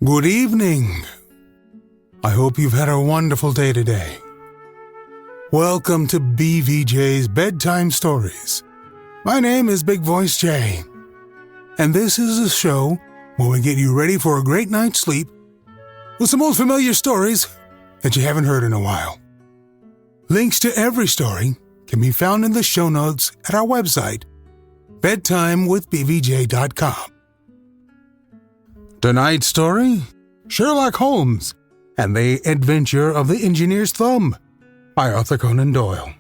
Good evening. I hope you've had a wonderful day today. Welcome to BVJ's Bedtime Stories. My name is Big Voice J, and this is a show where we get you ready for a great night's sleep with some old familiar stories that you haven't heard in a while. Links to every story can be found in the show notes at our website, bedtimewithbvj.com. Tonight's story, Sherlock Holmes and the Adventure of the Engineer's Thumb by Arthur Conan Doyle.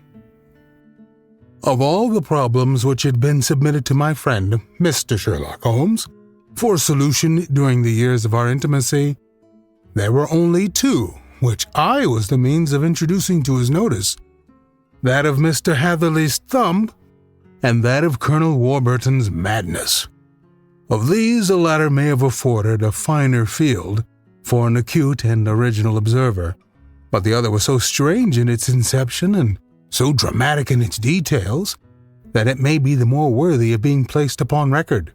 Of all the problems which had been submitted to my friend, Mr. Sherlock Holmes, for solution during the years of our intimacy, there were only two which I was the means of introducing to his notice, that of Mr. Hatherley's thumb and that of Colonel Warburton's madness. Of these, the latter may have afforded a finer field for an acute and original observer, but the other was so strange in its inception and so dramatic in its details that it may be the more worthy of being placed upon record,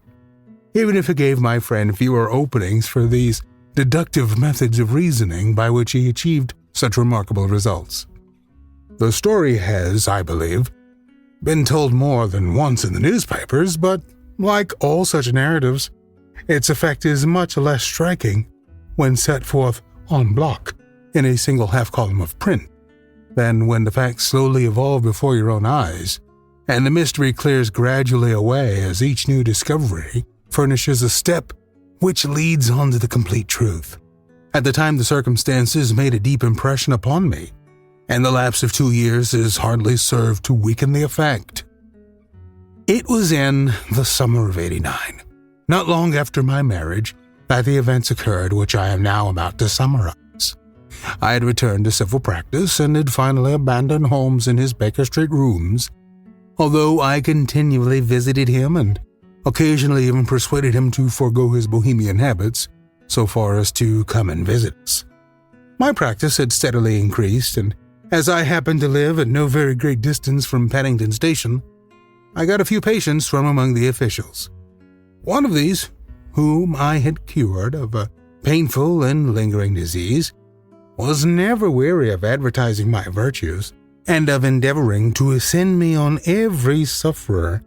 even if it gave my friend fewer openings for these deductive methods of reasoning by which he achieved such remarkable results. The story has, I believe, been told more than once in the newspapers, but like all such narratives, its effect is much less striking when set forth en bloc in a single half-column of print than when the facts slowly evolve before your own eyes, and the mystery clears gradually away as each new discovery furnishes a step which leads on to the complete truth. At the time, the circumstances made a deep impression upon me, and the lapse of 2 years has hardly served to weaken the effect. It was in the summer of '89, not long after my marriage, that the events occurred which I am now about to summarize. I had returned to civil practice and had finally abandoned Holmes in his Baker Street rooms, although I continually visited him and occasionally even persuaded him to forego his bohemian habits so far as to come and visit us. My practice had steadily increased, and as I happened to live at no very great distance from Paddington Station, I got a few patients from among the officials. One of these, whom I had cured of a painful and lingering disease, was never weary of advertising my virtues, and of endeavoring to send me on every sufferer,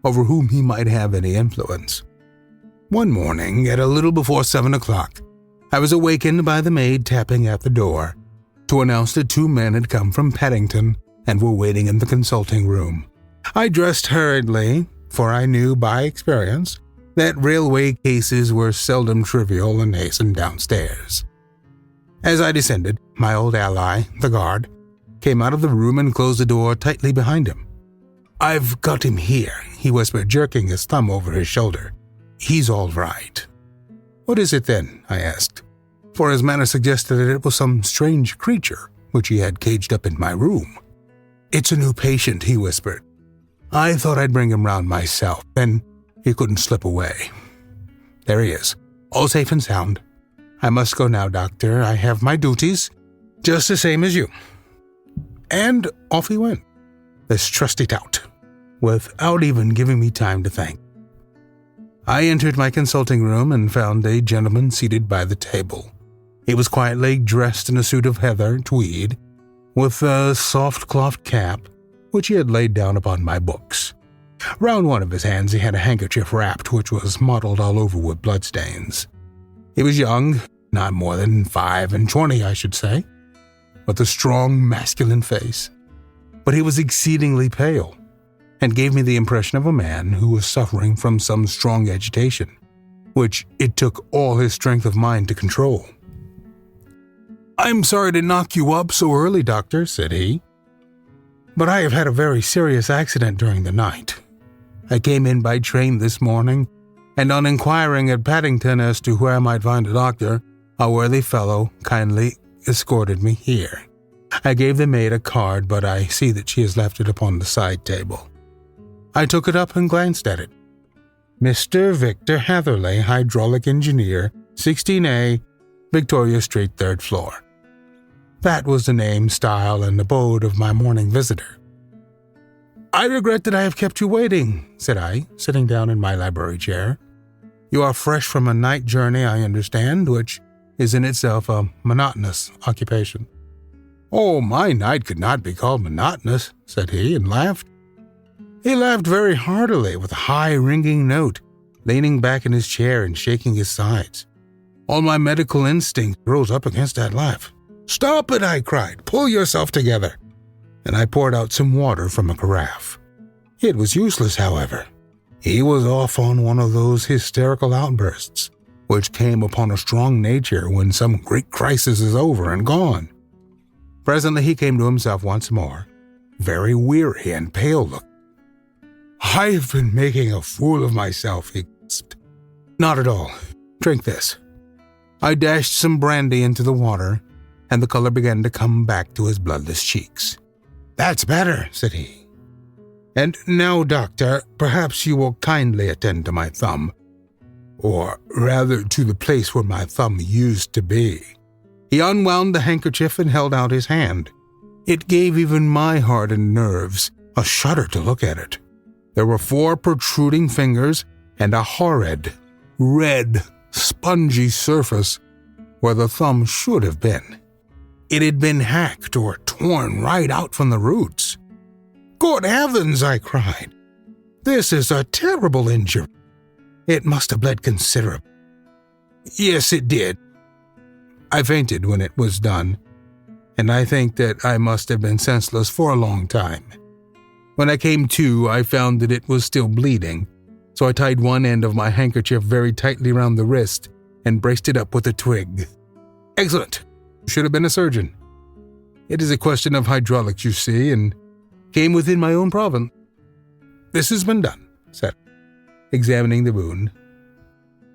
over whom he might have any influence. One morning, at a little before 7 o'clock, I was awakened by the maid tapping at the door to announce that 2 men had come from Paddington and were waiting in the consulting room. I dressed hurriedly, for I knew by experience that railway cases were seldom trivial, and hastened downstairs. As I descended, my old ally, the guard, came out of the room and closed the door tightly behind him. "I've got him here," he whispered, jerking his thumb over his shoulder. "He's all right." "What is it then?" I asked, for his manner suggested that it was some strange creature which he had caged up in my room. "It's a new patient," he whispered. "I thought I'd bring him round myself, then he couldn't slip away. There he is, all safe and sound. I must go now, doctor. I have my duties, just the same as you." And off he went, this trusty tout, without even giving me time to thank. I entered my consulting room and found a gentleman seated by the table. He was quietly dressed in a suit of heather tweed, with a soft cloth cap, which he had laid down upon my books. Round one of his hands he had a handkerchief wrapped, which was mottled all over with bloodstains. He was young, not more than 25, I should say, with a strong masculine face, but he was exceedingly pale, and gave me the impression of a man who was suffering from some strong agitation, which it took all his strength of mind to control. "I'm sorry to knock you up so early, doctor," said he, "but I have had a very serious accident during the night. I came in by train this morning, and on inquiring at Paddington as to where I might find a doctor, a worthy fellow kindly escorted me here. I gave the maid a card, but I see that she has left it upon the side table." I took it up and glanced at it. "Mr. Victor Hatherley, hydraulic engineer, 16A, Victoria Street, 3rd floor." That was the name, style, and abode of my morning visitor. I regret that I have kept you waiting, said I, sitting down in my library chair. You are fresh from a night journey, I understand, which is in itself a monotonous occupation. Oh, my night could not be called monotonous, said he, and laughed. He laughed very heartily with a high ringing note, leaning back in his chair and shaking his sides. All my medical instinct rose up against that laugh. Stop it, I cried. Pull yourself together. And I poured out some water from a carafe. It was useless, however. He was off on one of those hysterical outbursts, which came upon a strong nature when some great crisis is over and gone. Presently he came to himself once more, very weary and pale-looking. I have been making a fool of myself, he gasped. Not at all. Drink this. I dashed some brandy into the water, and the color began to come back to his bloodless cheeks. That's better, said he. And now, doctor, perhaps you will kindly attend to my thumb, or rather to the place where my thumb used to be. He unwound the handkerchief and held out his hand. It gave even my hardened nerves a shudder to look at it. There were 4 protruding fingers and a horrid, red, spongy surface where the thumb should have been. It had been hacked or torn right out from the roots. Good heavens, I cried. This is a terrible injury. It must have bled considerably. Yes, it did. I fainted when it was done, and I think that I must have been senseless for a long time. When I came to, I found that it was still bleeding, so I tied one end of my handkerchief very tightly round the wrist and braced it up with a twig. Excellent. Should have been a surgeon. It is a question of hydraulics, you see, and came within my own province. This has been done, said I, examining the wound,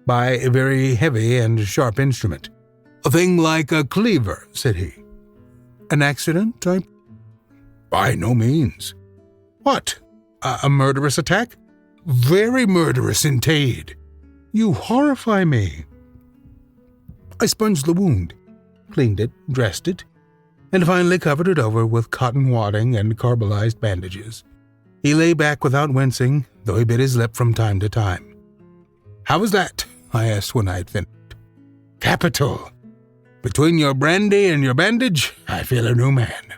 by a very heavy and sharp instrument. A thing like a cleaver, said he. An accident, By no means. What? A murderous attack? Very murderous indeed. You horrify me. I sponged the wound, cleaned it, dressed it, and finally covered it over with cotton wadding and carbolized bandages. He lay back without wincing, though he bit his lip from time to time. How was that? I asked when I had finished. Capital. Between your brandy and your bandage, I feel a new man.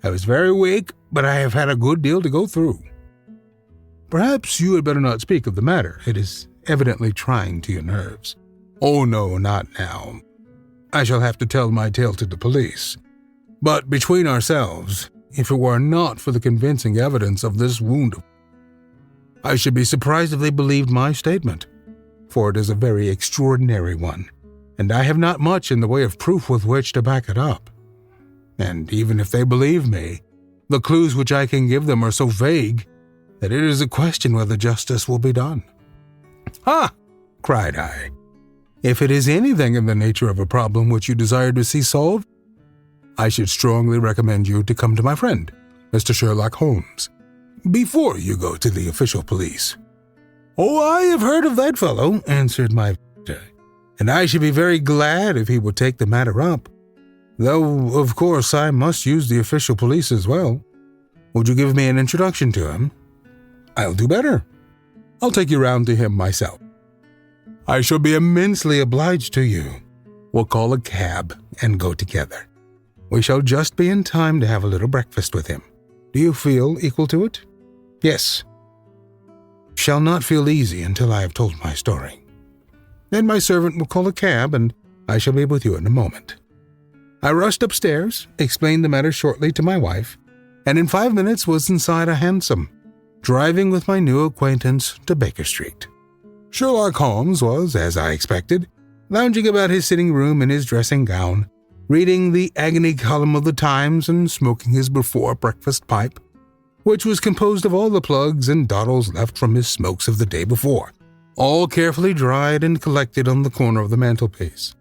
I was very weak, but I have had a good deal to go through. Perhaps you had better not speak of the matter. It is evidently trying to your nerves. Oh, no, not now. I shall have to tell my tale to the police. But between ourselves, if it were not for the convincing evidence of this wound, I should be surprised if they believed my statement, for it is a very extraordinary one, and I have not much in the way of proof with which to back it up. And even if they believe me, the clues which I can give them are so vague that it is a question whether justice will be done. Ha! Cried I. If it is anything in the nature of a problem which you desire to see solved, I should strongly recommend you to come to my friend, Mr. Sherlock Holmes, before you go to the official police. Oh, I have heard of that fellow, answered my visitor, and I should be very glad if he would take the matter up, though, of course, I must use the official police as well. Would you give me an introduction to him? I'll do better. I'll take you round to him myself. I shall be immensely obliged to you. We'll call a cab and go together. We shall just be in time to have a little breakfast with him. Do you feel equal to it? Yes. Shall not feel easy until I have told my story. Then my servant will call a cab, and I shall be with you in a moment. I rushed upstairs, explained the matter shortly to my wife, and in 5 minutes was inside a hansom, driving with my new acquaintance to Baker Street. Sherlock Holmes was, as I expected, lounging about his sitting room in his dressing gown, reading the agony column of the Times and smoking his before-breakfast pipe, which was composed of all the plugs and dawdles left from his smokes of the day before, all carefully dried and collected on the corner of the mantelpiece.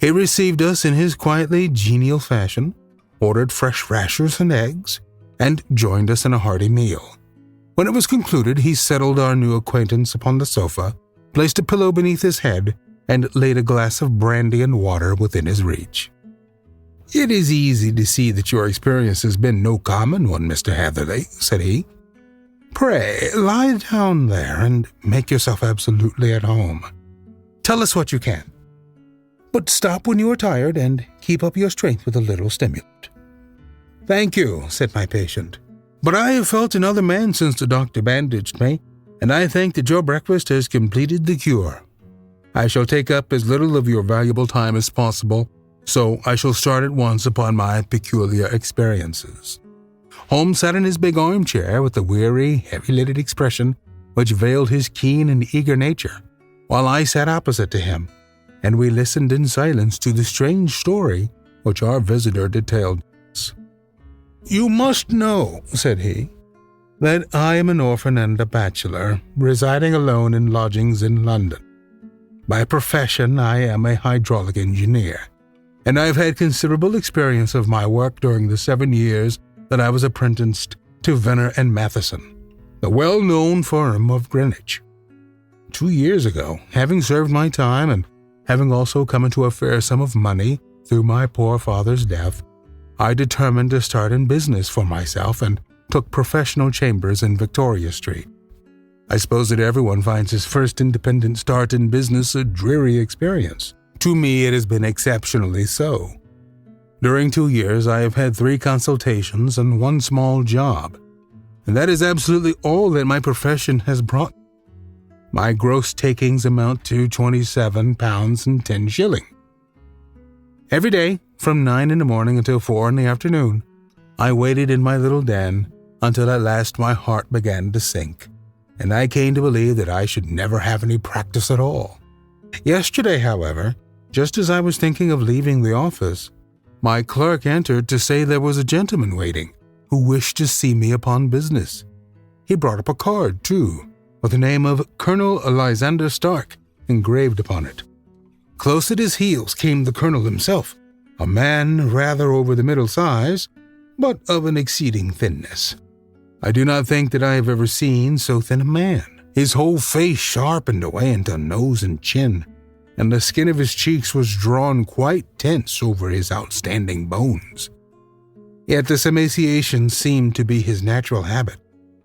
He received us in his quietly genial fashion, ordered fresh rashers and eggs, and joined us in a hearty meal. When it was concluded, he settled our new acquaintance upon the sofa, placed a pillow beneath his head, and laid a glass of brandy and water within his reach. It is easy to see that your experience has been no common one, Mr. Hatherley, said he. Pray, lie down there and make yourself absolutely at home. Tell us what you can. But stop when you are tired and keep up your strength with a little stimulant." "Thank you," said my patient. "But I have felt another man since the doctor bandaged me, and I think that your breakfast has completed the cure. I shall take up as little of your valuable time as possible, so I shall start at once upon my peculiar experiences." Holmes sat in his big armchair with a weary, heavy-lidded expression which veiled his keen and eager nature, while I sat opposite to him, and we listened in silence to the strange story which our visitor detailed us. "You must know," said he, "that I am an orphan and a bachelor, residing alone in lodgings in London. By profession, I am a hydraulic engineer, and I have had considerable experience of my work during the 7 years that I was apprenticed to Venner and Matheson, the well-known firm of Greenwich. 2 years ago, having served my time and having also come into a fair sum of money through my poor father's death, I determined to start in business for myself and took professional chambers in Victoria Street. I suppose that everyone finds his first independent start in business a dreary experience. To me, it has been exceptionally so. During 2 years, I have had 3 consultations and 1 small job, and that is absolutely all that my profession has brought. My gross takings amount to £27 and 10 shillings. Every day, from 9 in the morning until 4 in the afternoon, I waited in my little den until at last my heart began to sink, and I came to believe that I should never have any practice at all. Yesterday, however, just as I was thinking of leaving the office, my clerk entered to say there was a gentleman waiting who wished to see me upon business. He brought up a card, too, with the name of Colonel Lysander Stark engraved upon it. Close at his heels came the colonel himself, a man rather over the middle size, but of an exceeding thinness. I do not think that I have ever seen so thin a man. His whole face sharpened away into nose and chin, and the skin of his cheeks was drawn quite tense over his outstanding bones. Yet this emaciation seemed to be his natural habit,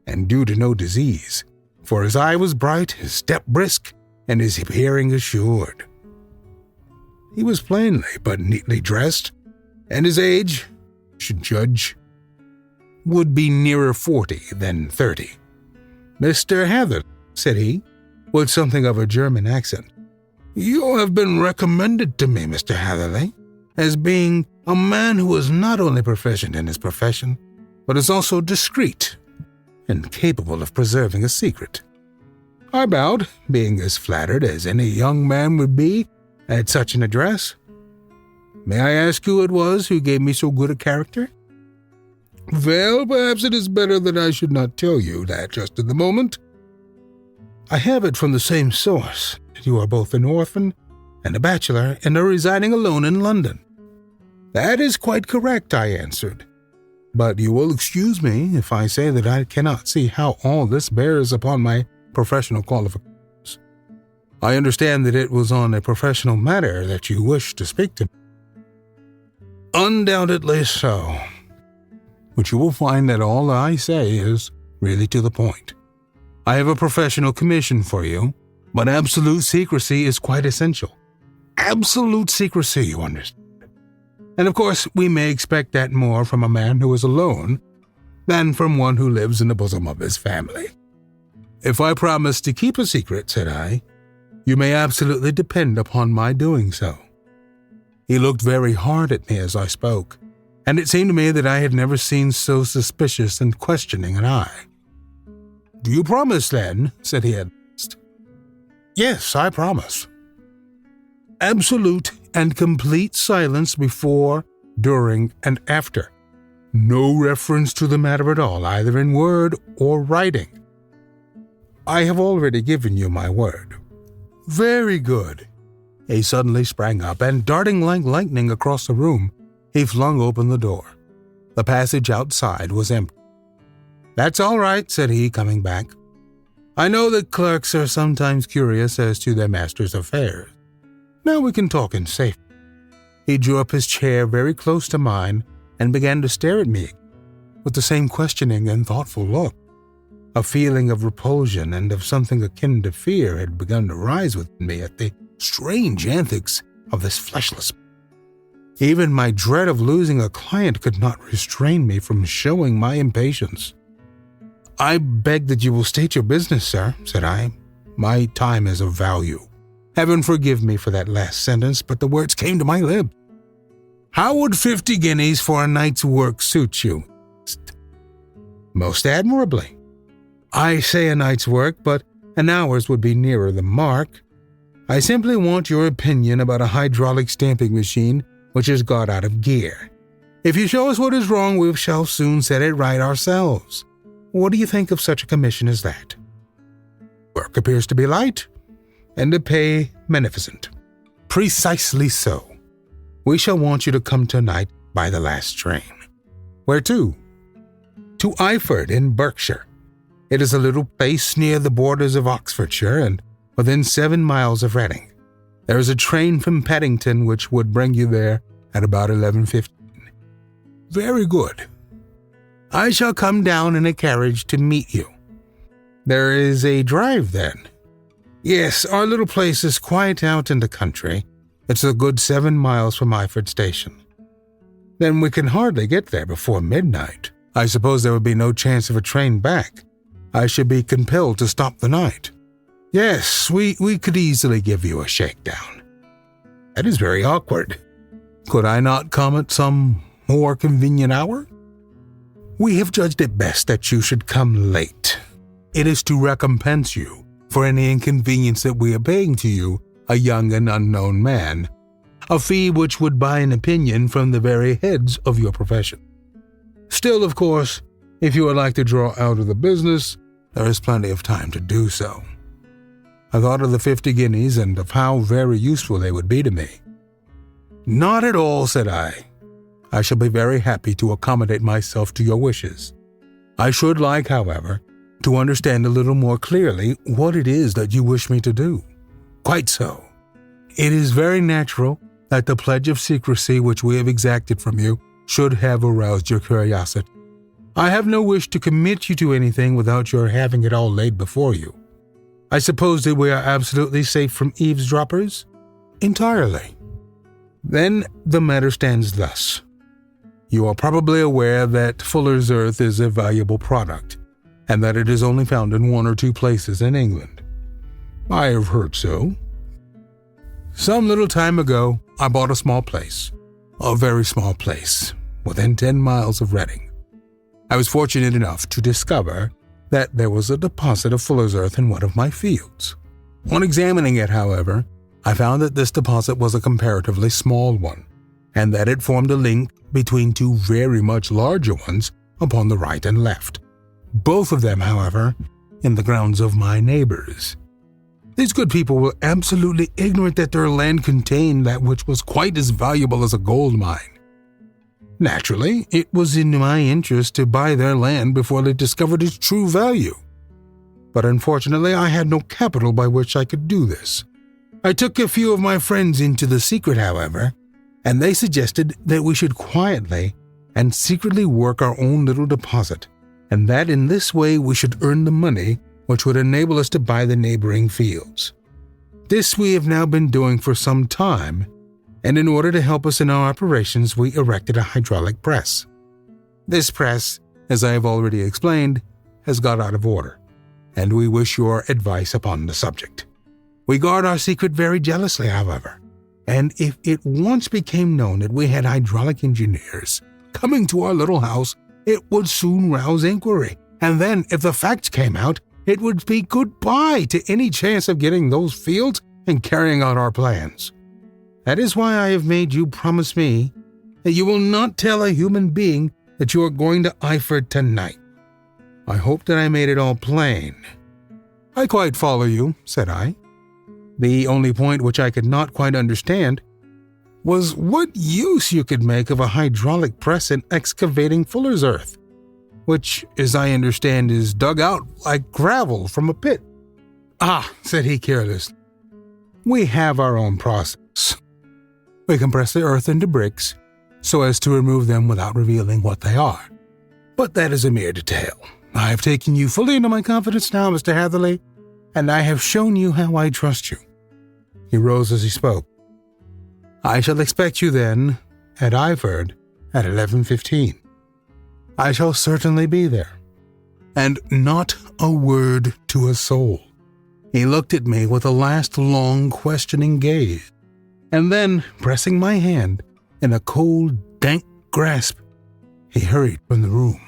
and due to no disease, for his eye was bright, his step brisk, and his hearing assured. He was plainly but neatly dressed, and his age, should judge, would be nearer 40 than 30. "Mr. Heather," said he, with something of a German accent, "you have been recommended to me, Mr. Hatherley, as being a man who is not only proficient in his profession, but is also discreet and capable of preserving a secret." I bowed, being as flattered as any young man would be at such an address. "May I ask who it was who gave me so good a character?" "Well, perhaps it is better that I should not tell you that just at the moment. I have it from the same source. You are both an orphan and a bachelor and are residing alone in London." "That is quite correct," I answered. "But you will excuse me if I say that I cannot see how all this bears upon my professional qualifications. I understand that it was on a professional matter that you wished to speak to me." "Undoubtedly so. But you will find that all I say is really to the point. I have a professional commission for you, but absolute secrecy is quite essential. Absolute secrecy, you understand. And of course, we may expect that more from a man who is alone than from one who lives in the bosom of his family." "If I promise to keep a secret," said I, "you may absolutely depend upon my doing so." He looked very hard at me as I spoke, and it seemed to me that I had never seen so suspicious and questioning an eye. "Do you promise, then?" said he at last. "Yes, I promise." "Absolute and complete silence before, during, and after. No reference to the matter at all, either in word or writing." "I have already given you my word." "Very good." He suddenly sprang up, and darting like lightning across the room, he flung open the door. The passage outside was empty. "That's all right," said he, coming back. "I know that clerks are sometimes curious as to their master's affairs. Now we can talk in safety." He drew up his chair very close to mine and began to stare at me with the same questioning and thoughtful look. A feeling of repulsion and of something akin to fear had begun to rise within me at the strange antics of this fleshless. Even my dread of losing a client could not restrain me from showing my impatience. "I beg that you will state your business, sir," said I. "My time is of value." Heaven forgive me for that last sentence, but the words came to my lips. "How would 50 guineas for a night's work suit you?" "Most admirably. I say a night's work, but an hour's would be nearer the mark. I simply want your opinion about a hydraulic stamping machine which has got out of gear. If you show us what is wrong, we shall soon set it right ourselves. What do you think of such a commission as that?" "Work appears to be light, and the pay magnificent." "Precisely so. We shall want you to come tonight by the last train." "Where to?" "To Iford in Berkshire. It is a little place near the borders of Oxfordshire and within 7 miles of Reading. There is a train from Paddington which would bring you there at about 11:15. "Very good. I shall come down in a carriage to meet you." "There is a drive, then?" "Yes, our little place is quite out in the country. It's a good 7 miles from Iford Station." "Then we can hardly get there before midnight. I suppose there would be no chance of a train back. I should be compelled to stop the night." "Yes, we could easily give you a shakedown." "That is very awkward. Could I not come at some more convenient hour?" "We have judged it best that you should come late. It is to recompense you for any inconvenience that we are paying to you, a young and unknown man, a fee which would buy an opinion from the very heads of your profession. Still, of course, if you would like to draw out of the business, there is plenty of time to do so." I thought of the 50 guineas and of how very useful they would be to me. "Not at all," said I. "I shall be very happy to accommodate myself to your wishes. I should like, however, to understand a little more clearly what it is that you wish me to do." "Quite so. It is very natural that the pledge of secrecy which we have exacted from you should have aroused your curiosity. I have no wish to commit you to anything without your having it all laid before you. I suppose that we are absolutely safe from eavesdroppers?" "Entirely." "Then the matter stands thus. You are probably aware that Fuller's Earth is a valuable product, and that it is only found in 1 or 2 places in England." "I have heard so." "Some little time ago, I bought a small place, a very small place, within 10 miles of Reading. I was fortunate enough to discover that there was a deposit of Fuller's Earth in one of my fields. On examining it, however, I found that this deposit was a comparatively small one, and that it formed a link between 2 very much larger ones upon the right and left, both of them, however, in the grounds of my neighbors. These good people were absolutely ignorant that their land contained that which was quite as valuable as a gold mine. Naturally, it was in my interest to buy their land before they discovered its true value. But unfortunately, I had no capital by which I could do this. I took a few of my friends into the secret, however, and they suggested that we should quietly and secretly work our own little deposit, and that in this way we should earn the money which would enable us to buy the neighboring fields. This we have now been doing for some time, and in order to help us in our operations, we erected a hydraulic press. This press, as I have already explained, has got out of order, and we wish your advice upon the subject. We guard our secret very jealously, however, and if it once became known that we had hydraulic engineers coming to our little house, it would soon rouse inquiry, and then, if the facts came out, it would be goodbye to any chance of getting those fields and carrying out our plans. That is why I have made you promise me that you will not tell a human being that you are going to Iford tonight. I hope that I made it all plain." "I quite follow you," said I. The only point which I could not quite understand was what use you could make of a hydraulic press in excavating Fuller's Earth, which, as I understand, is dug out like gravel from a pit. "Ah," said he carelessly, "we have our own process. We compress the earth into bricks so as to remove them without revealing what they are. But that is a mere detail. I have taken you fully into my confidence now, Mr. Hatherley, and I have shown you how I trust you." He rose as he spoke. "I shall expect you then at Iverd at 11:15. I shall certainly be there." And not a word to a soul. He looked at me with a last long questioning gaze, and then, pressing my hand in a cold, dank grasp, he hurried from the room.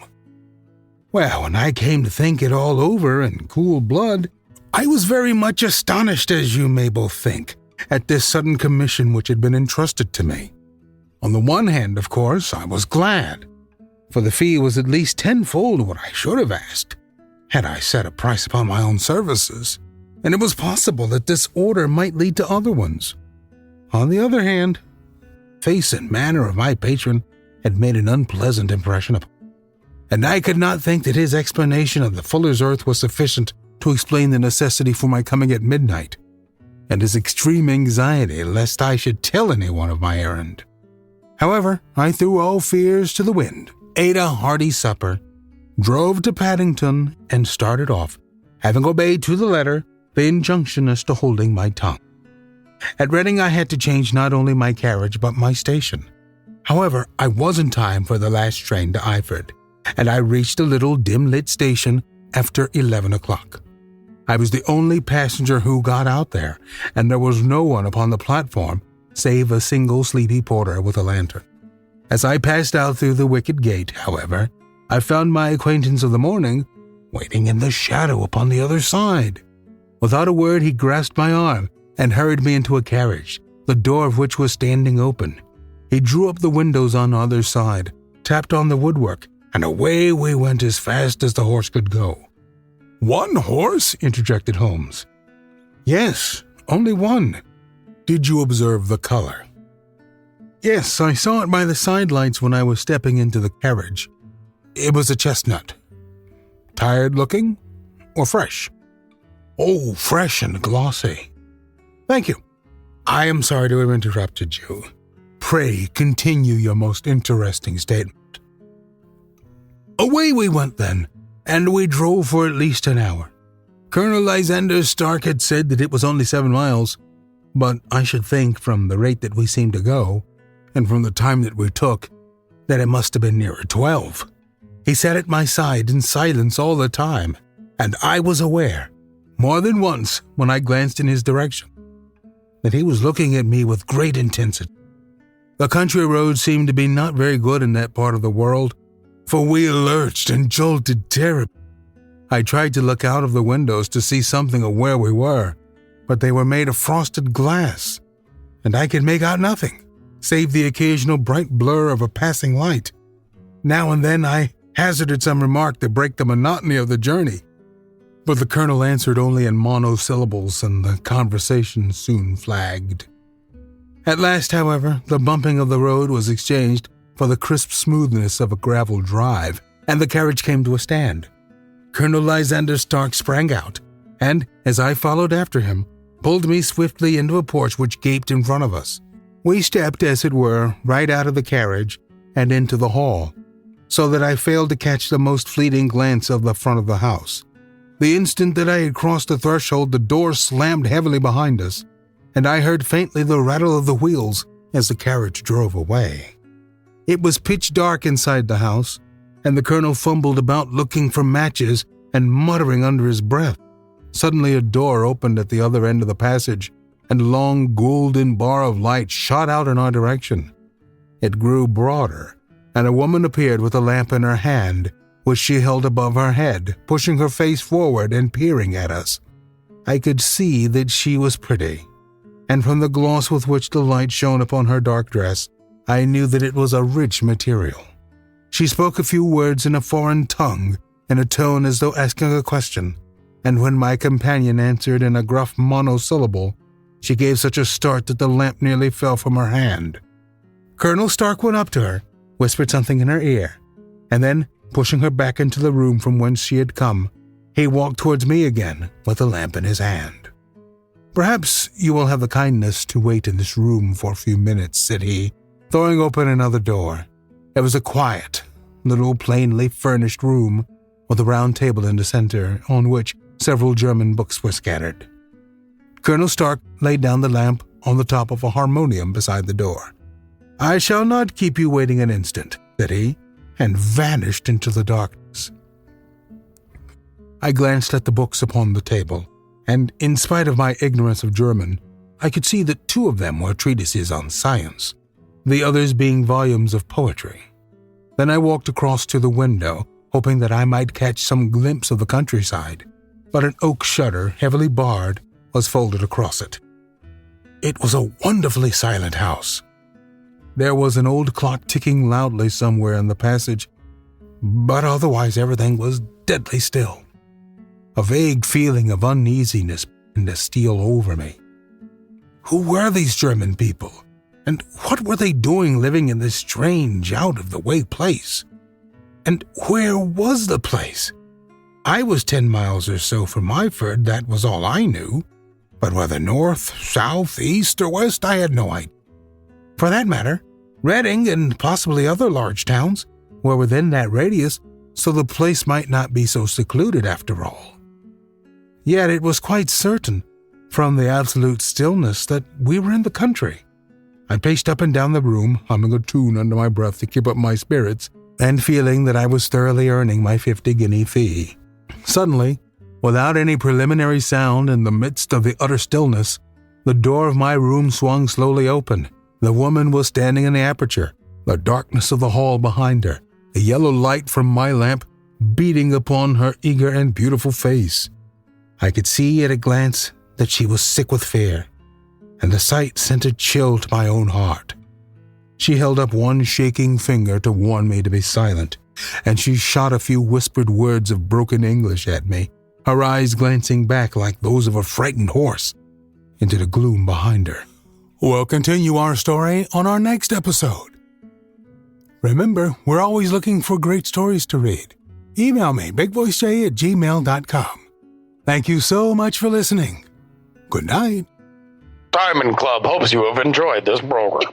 Well, when I came to think it all over in cool blood, I was very much astonished, as you may both think, at this sudden commission which had been entrusted to me. On the one hand, of course, I was glad, for the fee was at least tenfold what I should have asked, had I set a price upon my own services, and it was possible that this order might lead to other ones. On the other hand, face and manner of my patron had made an unpleasant impression upon me, and I could not think that his explanation of the fuller's earth was sufficient to explain the necessity for my coming at midnight, and his extreme anxiety lest I should tell anyone of my errand. However, I threw all fears to the wind, ate a hearty supper, drove to Paddington, and started off, having obeyed to the letter the injunction as to holding my tongue. At Reading I had to change not only my carriage but my station. However, I was in time for the last train to Iverd, and I reached a little dim-lit station after 11 o'clock. I was the only passenger who got out there, and there was no one upon the platform save a single sleepy porter with a lantern. As I passed out through the wicket gate, however, I found my acquaintance of the morning waiting in the shadow upon the other side. Without a word, he grasped my arm and hurried me into a carriage, the door of which was standing open. He drew up the windows on the other side, tapped on the woodwork, and away we went as fast as the horse could go. "One horse?" interjected Holmes. "Yes, only one." "Did you observe the color?" "Yes, I saw it by the side lights when I was stepping into the carriage. It was a chestnut." "Tired looking or fresh?" "Oh, fresh and glossy." "Thank you. I am sorry to have interrupted you. Pray continue your most interesting statement." Away we went then, and we drove for at least an hour. Colonel Lysander Stark had said that it was only 7 miles, but I should think from the rate that we seemed to go, and from the time that we took, that it must have been nearer 12. He sat at my side in silence all the time, and I was aware, more than once when I glanced in his direction, that he was looking at me with great intensity. The country roads seemed to be not very good in that part of the world, for we lurched and jolted terribly. I tried to look out of the windows to see something of where we were, but they were made of frosted glass, and I could make out nothing, save the occasional bright blur of a passing light. Now and then I hazarded some remark to break the monotony of the journey, but the colonel answered only in monosyllables, and the conversation soon flagged. At last, however, the bumping of the road was exchanged for the crisp smoothness of a gravel drive, and the carriage came to a stand. Colonel Lysander Stark sprang out, and, as I followed after him, pulled me swiftly into a porch which gaped in front of us. We stepped, as it were, right out of the carriage and into the hall, so that I failed to catch the most fleeting glance of the front of the house. The instant that I had crossed the threshold, the door slammed heavily behind us, and I heard faintly the rattle of the wheels as the carriage drove away. It was pitch dark inside the house, and the colonel fumbled about looking for matches and muttering under his breath. Suddenly a door opened at the other end of the passage, and a long golden bar of light shot out in our direction. It grew broader, and a woman appeared with a lamp in her hand, which she held above her head, pushing her face forward and peering at us. I could see that she was pretty, and from the gloss with which the light shone upon her dark dress, I knew that it was a rich material. She spoke a few words in a foreign tongue, in a tone as though asking a question, and when my companion answered in a gruff monosyllable, she gave such a start that the lamp nearly fell from her hand. Colonel Stark went up to her, whispered something in her ear, and then, pushing her back into the room from whence she had come, he walked towards me again with the lamp in his hand. "Perhaps you will have the kindness to wait in this room for a few minutes," said he, throwing open another door. It was a quiet, little plainly furnished room, with a round table in the center on which several German books were scattered. Colonel Stark laid down the lamp on the top of a harmonium beside the door. "I shall not keep you waiting an instant," said he, and vanished into the darkness. I glanced at the books upon the table, and in spite of my ignorance of German, I could see that 2 of them were treatises on science, the others being volumes of poetry. Then I walked across to the window, hoping that I might catch some glimpse of the countryside, but an oak shutter, heavily barred, was folded across it. It was a wonderfully silent house. There was an old clock ticking loudly somewhere in the passage, but otherwise everything was deadly still. A vague feeling of uneasiness began to steal over me. Who were these German people, and what were they doing living in this strange, out-of-the-way place? And where was the place? I was 10 miles or so from Myford, that was all I knew, but whether north, south, east, or west, I had no idea. For that matter, Reading and possibly other large towns were within that radius, so the place might not be so secluded after all. Yet it was quite certain, from the absolute stillness, that we were in the country. I paced up and down the room, humming a tune under my breath to keep up my spirits, and feeling that I was thoroughly earning my 50-guinea fee. Suddenly, without any preliminary sound, in the midst of the utter stillness, the door of my room swung slowly open. The woman was standing in the aperture, the darkness of the hall behind her, the yellow light from my lamp beating upon her eager and beautiful face. I could see at a glance that she was sick with fear, and the sight sent a chill to my own heart. She held up one shaking finger to warn me to be silent, and she shot a few whispered words of broken English at me, her eyes glancing back like those of a frightened horse into the gloom behind her. We'll continue our story on our next episode. Remember, we're always looking for great stories to read. Email me, bigvoicej@gmail.com. Thank you so much for listening. Good night. Diamond Club hopes you have enjoyed this program.